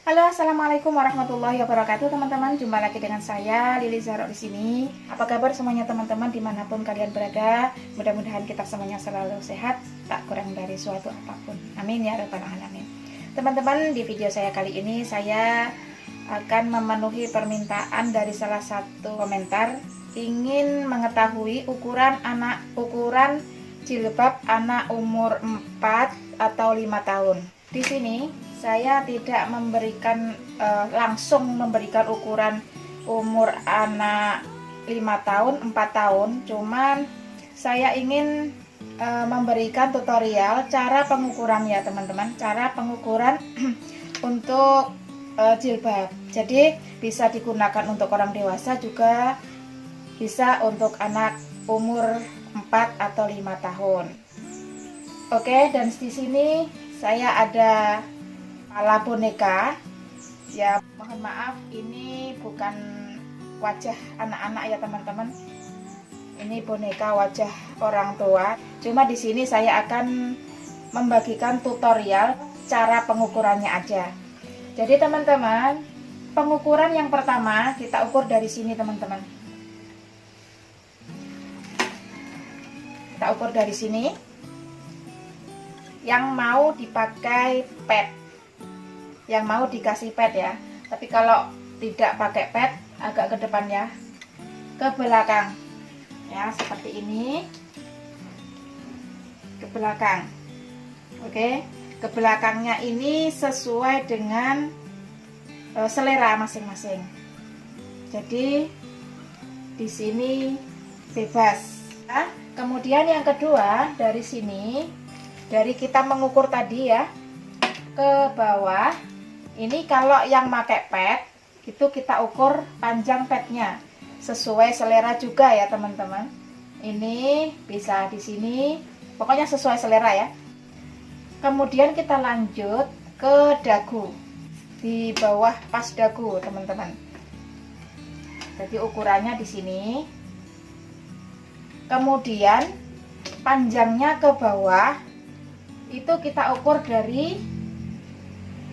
Halo, assalamualaikum warahmatullahi wabarakatuh, teman-teman. Jumpa lagi dengan saya Lili Zahra di sini. Apa kabar semuanya, teman-teman, dimanapun kalian berada? Mudah-mudahan kita semuanya selalu sehat, tak kurang dari suatu apapun. Amin ya rabbal alamin. Teman-teman, di video saya kali ini saya akan memenuhi permintaan dari salah satu komentar ingin mengetahui ukuran jilbab anak umur 4 atau 5 tahun. Di sini saya tidak memberikan langsung memberikan ukuran umur anak 5 tahun, 4 tahun, cuman saya ingin memberikan tutorial cara pengukuran ya teman-teman, cara pengukuran untuk jilbab. Jadi bisa digunakan untuk orang dewasa, juga bisa untuk anak umur 4 atau 5 tahun. Oke, dan di sini saya ada kepala boneka ya, mohon maaf ini bukan wajah anak-anak ya teman-teman, ini boneka wajah orang tua. Cuma di sini saya akan membagikan tutorial cara pengukurannya aja. Jadi teman-teman, pengukuran yang pertama kita ukur dari sini teman-teman. Kita ukur dari sini. Yang mau dipakai pad, yang mau dikasih pad ya, tapi kalau tidak pakai pad agak ke depan ya, ke belakang ya, seperti ini, ke belakang. Oke, ke belakangnya ini sesuai dengan selera masing-masing. Jadi di sini bebas ya. Kemudian yang kedua, dari sini, dari kita mengukur tadi ya, ke bawah ini, kalau yang pakai pad itu kita ukur panjang padnya sesuai selera juga ya teman-teman. Ini bisa di sini, pokoknya sesuai selera ya. Kemudian kita lanjut ke dagu, di bawah pas dagu teman-teman. Jadi ukurannya di sini. Kemudian panjangnya ke bawah itu kita ukur dari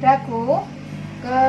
dagu ke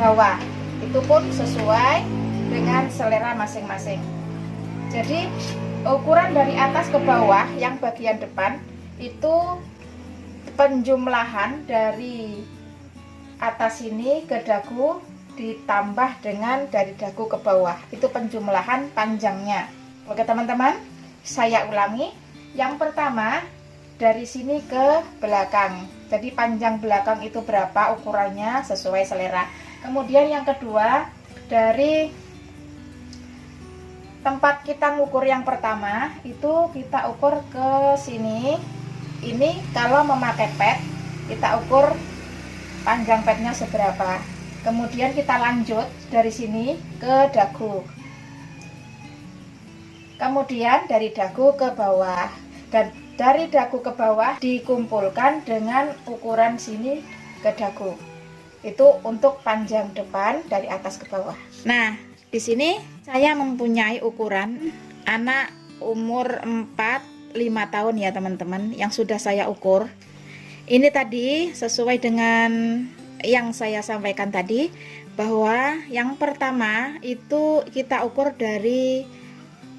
bawah, itu pun sesuai dengan selera masing-masing. Jadi ukuran dari atas ke bawah yang bagian depan itu penjumlahan dari atas ini ke dagu ditambah dengan dari dagu ke bawah, itu penjumlahan panjangnya. Oke teman-teman, saya ulangi. Yang pertama dari sini ke belakang, jadi panjang belakang itu berapa ukurannya sesuai selera. Kemudian yang kedua, dari tempat kita ngukur yang pertama itu kita ukur ke sini. Ini kalau memakai pad kita ukur panjang padnya seberapa. Kemudian kita lanjut dari sini ke dagu, kemudian dari dagu ke bawah, dan dari dagu ke bawah dikumpulkan dengan ukuran sini ke dagu. Itu untuk panjang depan dari atas ke bawah. Nah, di sini saya mempunyai ukuran anak umur 4-5 tahun ya teman-teman, yang sudah saya ukur. Ini tadi sesuai dengan yang saya sampaikan tadi, bahwa yang pertama itu kita ukur dari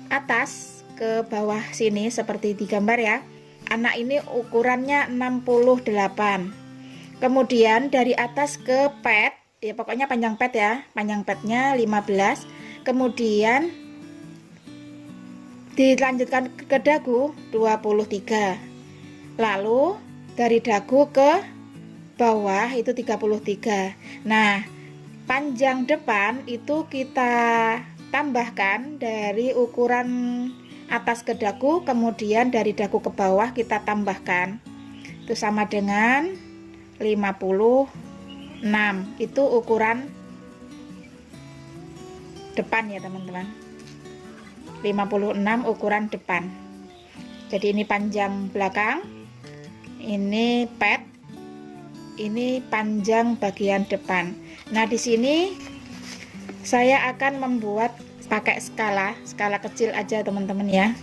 atas ke bawah sini seperti di gambar ya. Anak ini ukurannya 68. Kemudian dari atas ke pad ya, pokoknya panjang pad ya, panjang padnya 15. Kemudian dilanjutkan ke dagu 23. Lalu dari dagu ke bawah itu 33. Nah, panjang depan itu kita tambahkan dari ukuran atas ke dagu, kemudian dari dagu ke bawah kita tambahkan, itu sama dengan 56. Itu ukuran depan ya teman-teman, 56 ukuran depan. Jadi ini panjang belakang, ini pad, ini panjang bagian depan. Nah di sini saya akan membuat pakai skala kecil aja teman-teman ya.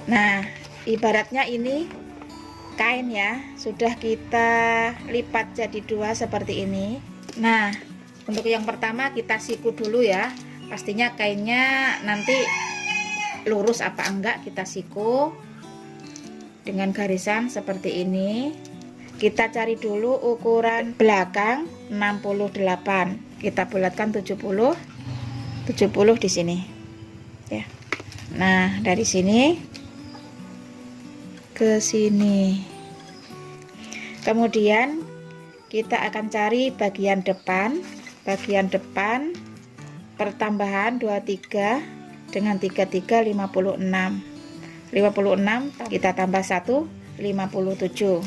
Nah ibaratnya ini kain ya, sudah kita lipat jadi dua seperti ini. Nah, untuk yang pertama kita siku dulu ya. Pastinya kainnya nanti lurus apa enggak, kita siku dengan garisan seperti ini. Kita cari dulu ukuran belakang 68. Kita bulatkan 70 di sini. Ya. Nah, dari sini ke sini. Kemudian kita akan cari bagian depan. Bagian depan pertambahan 23 dengan 33 56. 56 kita tambah 1 57.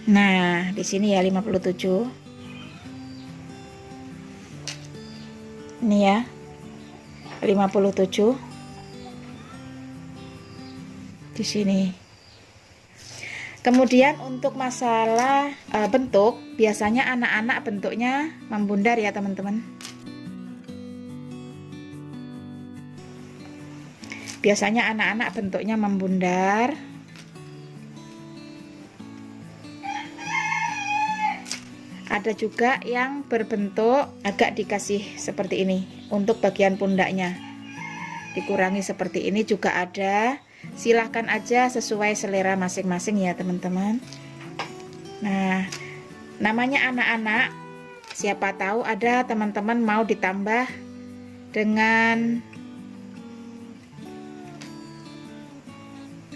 Nah, di sini ya 57. Ini ya. 57 di sini. Kemudian untuk masalah bentuk, biasanya anak-anak bentuknya membundar ya teman-teman. Biasanya anak-anak bentuknya membundar. Ada juga yang berbentuk agak dikasih seperti ini untuk bagian pundaknya. Dikurangi seperti ini juga ada. Silahkan aja sesuai selera masing-masing ya teman-teman. Nah, namanya anak-anak, siapa tahu ada teman-teman mau ditambah dengan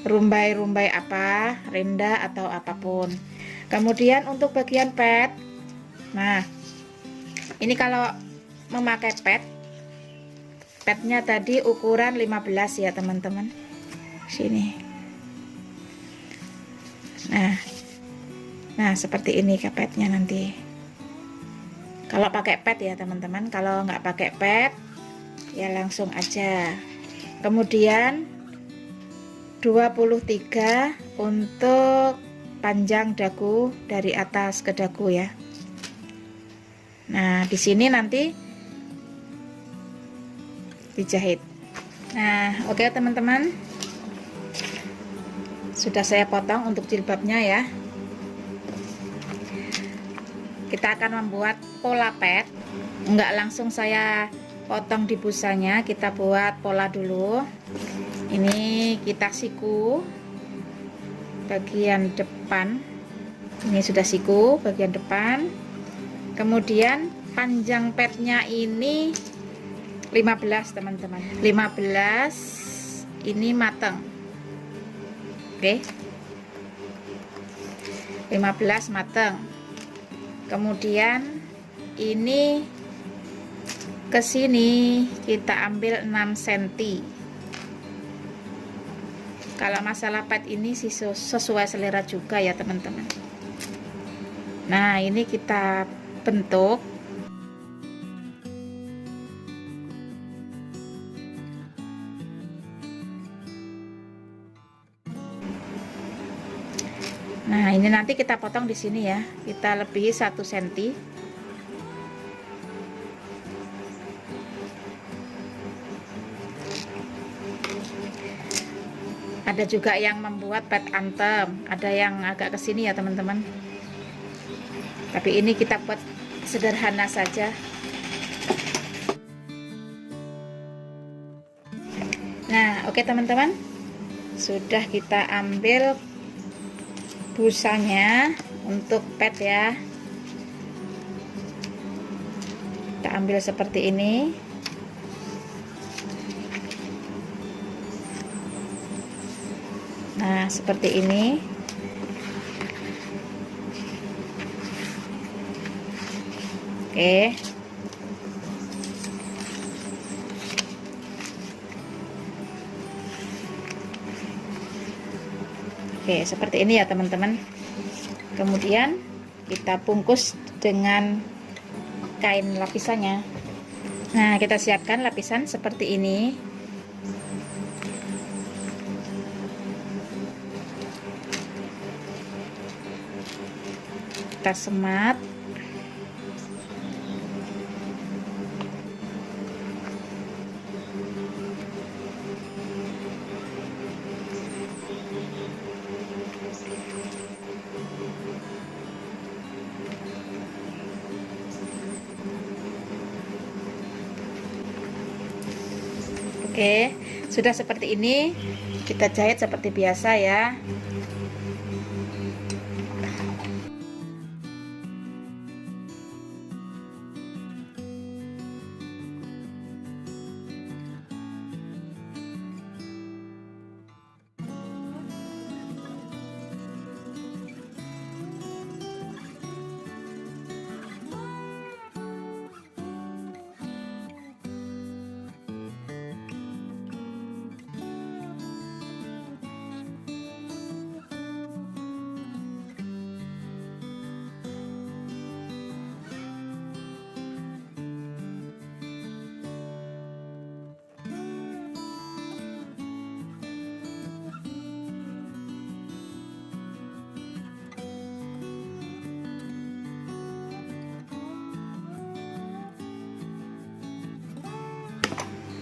rumbai-rumbai apa, renda atau apapun. Kemudian untuk bagian pet, nah ini kalau memakai petnya tadi ukuran 15 ya teman-teman. Sini. Nah seperti ini petnya nanti. Kalau pakai pet ya teman-teman. Kalau nggak pakai pet ya langsung aja. Kemudian 23 untuk panjang dagu dari atas ke dagu ya. Nah di sini nanti dijahit. Nah oke teman-teman, sudah saya potong untuk jilbabnya ya. Kita akan membuat pola pet. Enggak langsung saya potong di busanya, kita buat pola dulu. Ini kita siku bagian depan. Ini sudah siku bagian depan. Kemudian panjang petnya ini 15 teman-teman. 15 ini mateng. Oke. 15 mateng. Kemudian ini ke sini kita ambil 6 cm. Kalau masalah pet ini sih sesuai selera juga ya teman-teman. Nah, ini kita bentuk. Nah, ini nanti kita potong di sini ya. Kita lebihi 1 cm. Ada juga yang membuat pet antem, ada yang agak ke sini ya teman-teman. Tapi ini kita buat sederhana saja. Nah, oke teman-teman. Sudah kita ambil busanya untuk pet ya. Kita ambil seperti ini. Nah, seperti ini. Oke. Oke, seperti ini ya teman-teman. Kemudian kita bungkus dengan kain lapisannya. Nah, kita siapkan lapisan seperti ini. Kita semat. Oke, sudah seperti ini, kita jahit seperti biasa ya.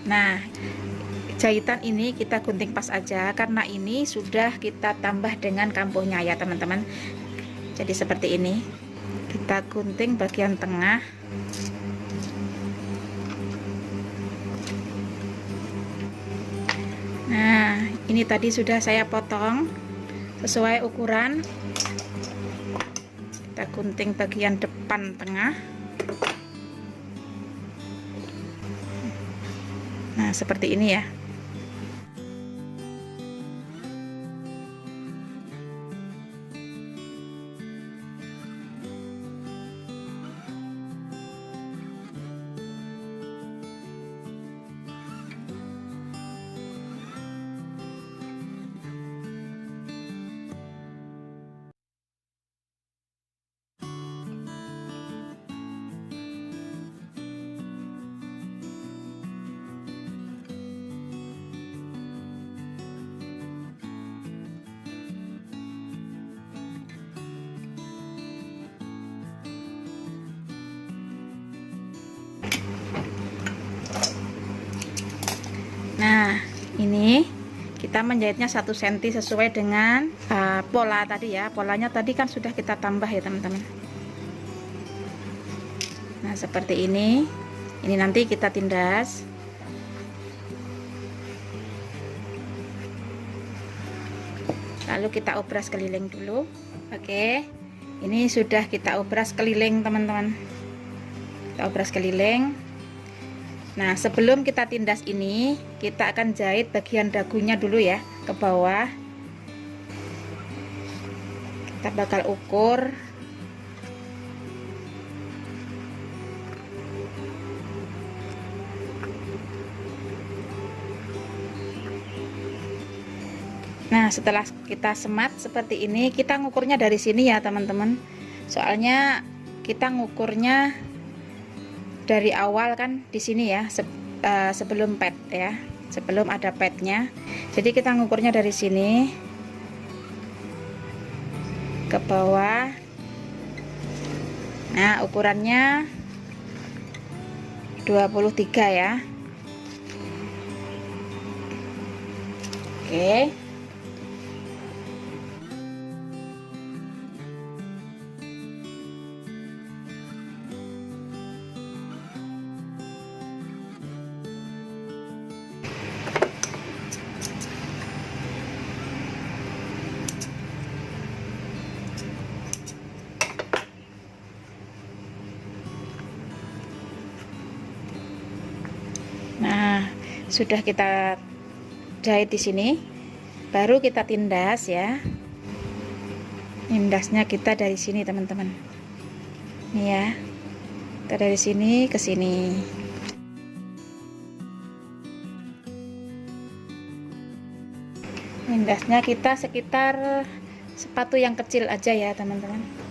Nah, jahitan ini kita gunting pas aja karena ini sudah kita tambah dengan kampuhnya ya teman-teman. Jadi seperti ini, kita gunting bagian tengah. Nah, ini tadi sudah saya potong sesuai ukuran. Kita gunting bagian depan tengah. Nah, seperti ini ya. Nah, ini kita menjahitnya 1 cm sesuai dengan pola tadi ya. Polanya tadi kan sudah kita tambah ya teman-teman. Nah, seperti ini. Ini nanti kita tindas. Lalu kita obras keliling dulu. Oke. Ini sudah kita obras keliling teman-teman. Kita obras keliling. Nah, sebelum kita tindas ini, kita akan jahit bagian dagunya dulu ya, ke bawah. Kita bakal ukur. Nah, setelah kita semat seperti ini, kita ngukurnya dari sini ya, teman-teman. Soalnya kita ngukurnya dari awal kan di sini ya, sebelum pad ya, sebelum ada padnya. Jadi kita ngukurnya dari sini ke bawah. Nah, ukurannya 23 ya. Oke. Nah, sudah kita jahit di sini, baru kita tindas ya. Tindasnya kita dari sini teman-teman. Nih ya, kita dari sini ke sini. Tindasnya kita sekitar sepatu yang kecil aja ya teman-teman.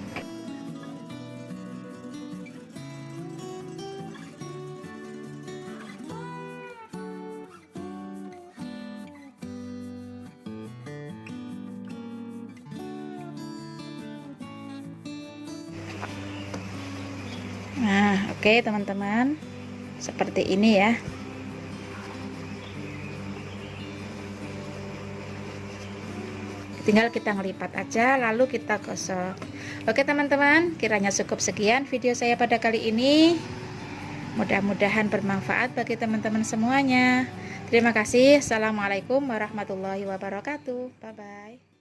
Nah, oke teman-teman, seperti ini ya. Tinggal kita ngelipat aja, lalu kita gosok. Oke teman-teman, kiranya cukup sekian video saya pada kali ini. Mudah-mudahan bermanfaat bagi teman-teman semuanya. Terima kasih. Assalamualaikum warahmatullahi wabarakatuh. Bye bye.